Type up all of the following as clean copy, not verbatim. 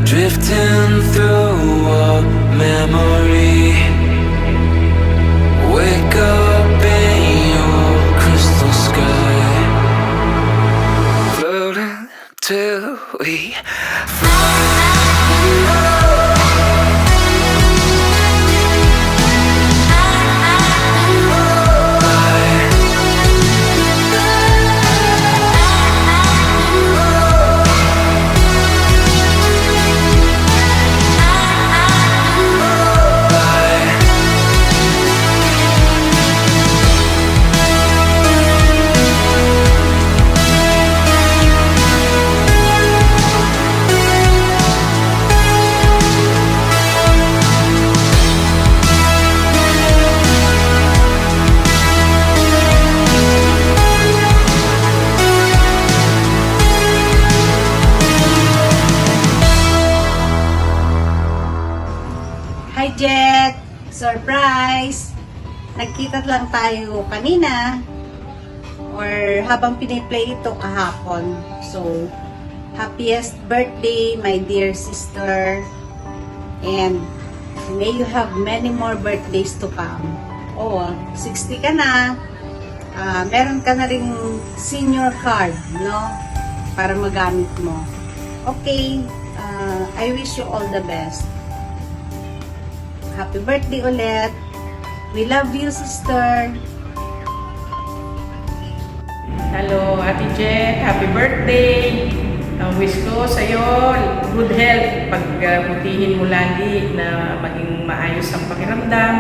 Drifting through a memory. Wake up in your crystal sky. Floating till we Hi Jet! Surprise! Nagkita lang tayo kanina or habang piniplay ito kahapon. So, happiest birthday my dear sister, and may you have many more birthdays to come. Oh, 60 ka na. Meron ka na ring senior card, no? Para magamit mo. Okay, I wish you all the best. Happy birthday ulit. We love you, sister. Hello, Ate Jet. Happy birthday. Ang wish ko sa'yo, good health. Pagbutihin mo lagi na maging maayos ang pakiramdam.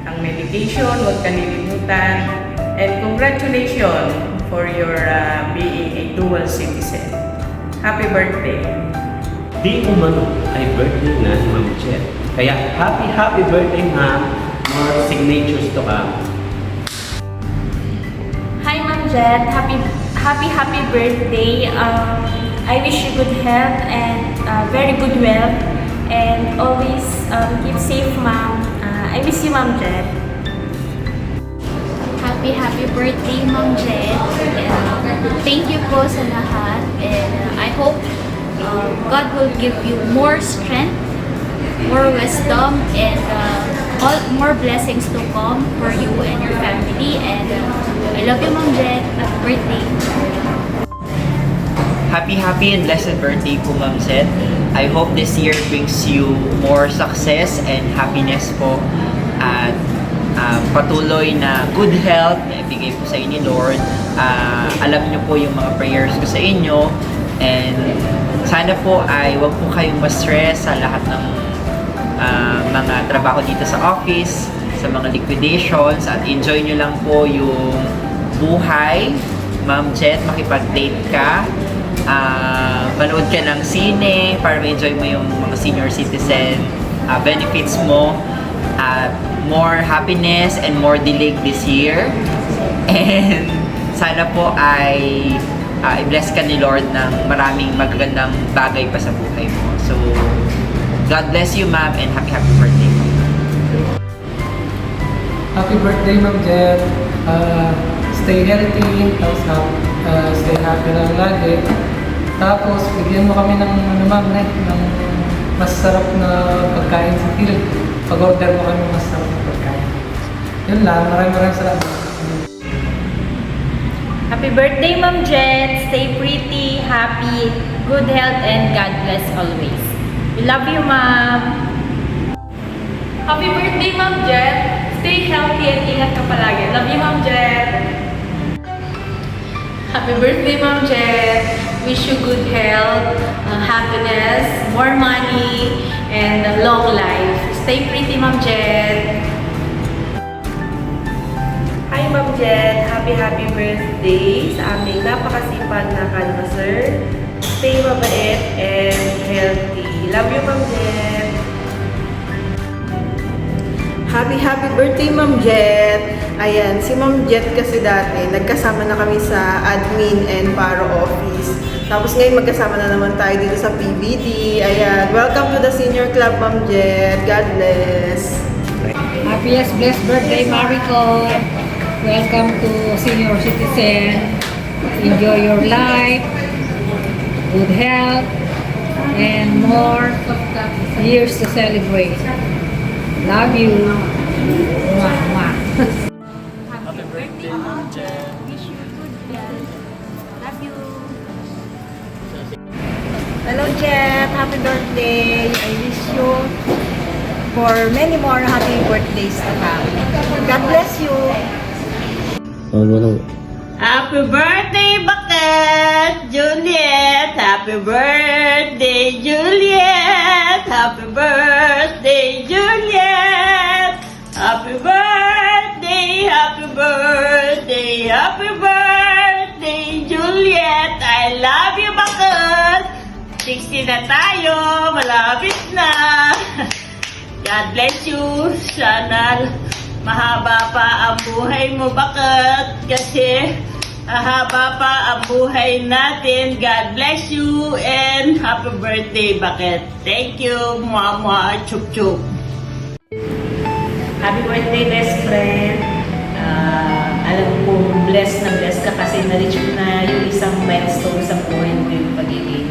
Ang meditation, huwag kalilimutan. And congratulations for your being a dual citizen. Happy birthday. Di umano ay birthday na ni Ma'am Jet. Kaya happy birthday, ma'am. More signatures to come. Hi Ma'am Jet, happy birthday. I wish you good health and very good wealth, and always keep safe, Ma'am. I miss you, Ma'am Jet. Happy birthday, Ma'am Jet. Thank you po sa lahat, and I hope God will give you more strength, more wisdom, and all more blessings to come for you and your family. And I love you, Ma'am Jet. Happy birthday. Happy and blessed birthday po, Ma'am Jet. I hope this year brings you more success and happiness po, at patuloy na good health na ibigay po sa inyo ni Lord. Alam niyo po yung mga prayers ko sa inyo, and sana po ay wag po kayong ma-stress sa lahat ng mga trabaho dito sa office, sa mga liquidations, at enjoy nyo lang po yung buhay, Ma'am Jet. Makipag-date ka, manood ka ng sine para ma-enjoy mo yung mga senior citizen benefits mo, more happiness and more dilig this year. And sana po ay i-bless ka ni Lord ng maraming magagandang bagay pa sa buhay mo. So, God bless you, ma'am, and happy birthday. Happy birthday, Ma'am Jet. Stay healthy, tapos stay happy lang lagi. Tapos, bigyan mo kami ng ma'am, ng masarap na pagkain sa field. Pag-order mo kami ng masarap na pagkain. Yun lang, maraming salamat. Happy birthday, Ma'am Jet. Stay pretty, happy, good health, and God bless always. We love you, Ma'am. Happy birthday, Ma'am Jet. Stay healthy and ingat ka palagi. Love you, Ma'am Jet. Happy birthday, Ma'am Jet. Wish you good health, happiness, more money, and a long life. Stay pretty, Ma'am Jet. Hi, Ma'am Jet. Happy birthday sa aming napakasipag na canvasser. Stay mabait and healthy. Love you, Ma'am Jet. Happy birthday, Ma'am Jet! Ayan, si Ma'am Jet kasi dati, nagkasama na kami sa admin and paro office. Tapos ngayon magkasama na naman tayo dito sa PBD. Ayan, welcome to the senior club, Ma'am Jet. God bless! Happiest blessed birthday, Marico! Welcome to senior citizen. Enjoy your life, good health, and more years to celebrate. Love you. Mwah, mwah. Happy birthday, Mom Jet. Wish you good health. Love you. Hello, Jet. Happy birthday. I wish you for many more happy birthdays to come. God bless you. Happy birthday, Bakit! Juliet! Happy birthday, Juliet! Happy birthday, Juliet! Happy birthday, happy birthday, happy birthday, Juliet! I love you, Bakit! 60 na tayo, malapit na! God bless you! Sana mahaba pa ang buhay mo, Bakit? Kasi mahaba pa ang buhay natin. God bless you and happy birthday, Bakit? Thank you, Mama, chup chup. Happy birthday, best friend. Alam ko, blessed ka kasi na-reach mo na yung isang milestone sa buhay mo, yung pagiging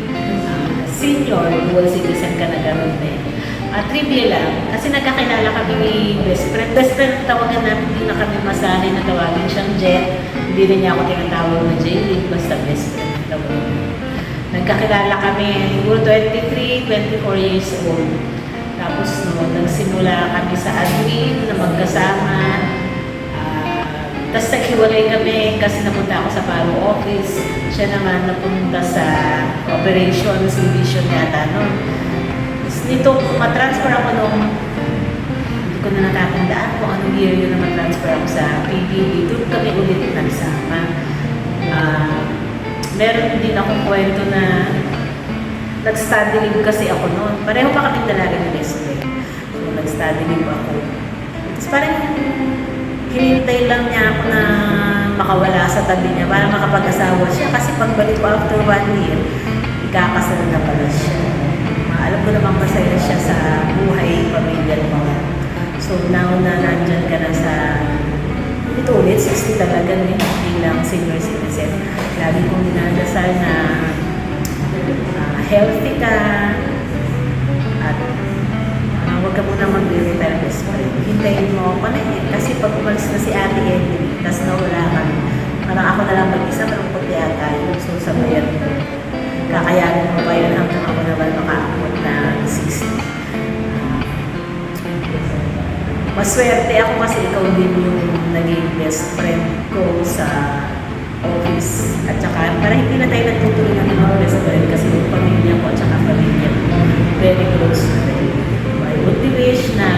senior, dual citizen ka na gano'n din. Trivia lang, kasi nagkakilala kami ni best friend. Best friend, tawagan namin, hindi na kami masanay na tawagin siyang Jet. Hindi rin niya ako tinatawag na J-Link, basta best friend. Nagkakilala kami, siguro 23, 24 years old. Tapos nagsimula kami sa admin na magkasama. Tapos naghiwalay kami kasi napunta ako sa Paro office. Siya naman napunta sa operations division yata noon. Dito, matransfer ako nung, hindi ko na natatandaan kung anong year yun na matransfer ako sa PBB. Doon kami ulit nagsama. Meron din akong kwento na nag-study leave kasi ako noon. Pareho pa kaming dalaga ng best friend. So, nag-study leave ako. Tapos parang hinintay lang niya ako na makawala sa tabi niya para makapag-asawa siya. Kasi pagbalik ko after 1 year, ikakasal na pala siya. Alam ko naman masaya siya sa buhay, pamilya mo. So now na nandyan ka na sa, ito ulit, 60 talaga bilang senior citizen. Lagi kong dinadasal na healthy ka at huwag ka muna mag-retire best friend. Hintayin mo ako na kasi pag umalis na si Ate Emily, tapos nawala ka, parang ako na lang mag-isa, parang puti ata yun. So sabayan mo. Kakayanin mo ba yun hanggang ako naman makaabot na 60. Maswerte ako kasi ikaw din yung naging best friend ko sa office. At saka, para hindi na tayo nagtutuloy ng mga best friend kasi yung pamilya ko at saka pamilya ko, very close na rin. I would wish na